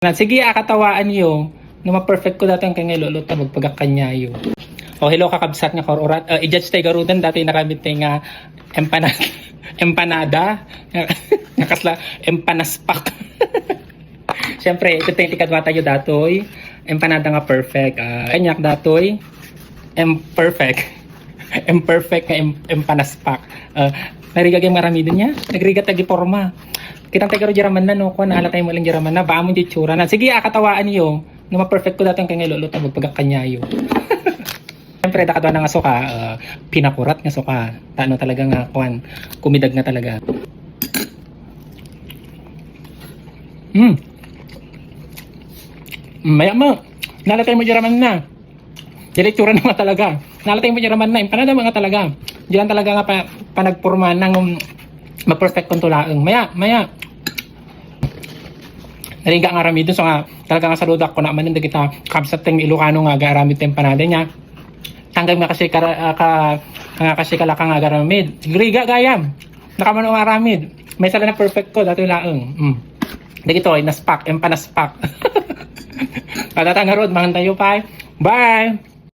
Sige, akatawaan yo. No ma-perfect ko dati ang kanya luluta magpagakanyayo. O hello kakabsat nga korurat. I-judge tayo garudan dati nakamit tayo nga empanada. Nakasla empanaspak. Siyempre, ito tayo tikadwata yo datoy. Empanada nga perfect. Kanyak datoy. Imperfect. Imperfect nga empanaspak. Nariga yung marami din niya. Nagriga tagi forma. Kitang tayo jaraman na no. Kung naala tayo mo lang jaraman na. Baka mo di tsura na. Sige, akatawaan niyo. No ma-perfect ko dati ang kanya luluta magpagakanyayo. Siyempre, nakadwa na nga suka. Pinakurat nga suka. Tano talaga nga kuan. Kumidag na talaga. Maya mo. Nalatay mo jaraman na. Diretsura na nga talaga. Nalatay mo jaraman na. Impanada mga talaga. Diyan talaga nga panagpurma ng ma-perfect kong tulaang. Maya. Nariga nga rami dun. So nga, talaga nga saludak ko na manin na kita kabsat tayong Ilocano nga garamid tayong panada niya. Tanggap nga kasi kalaka nga garamid. Riga gayam. Nakamano nga aramid. May sala na perfect ko. Dato yung laang. Dito ay naspak. Empanaspak. Patatang nga road. Mangan tayo pa. Bye!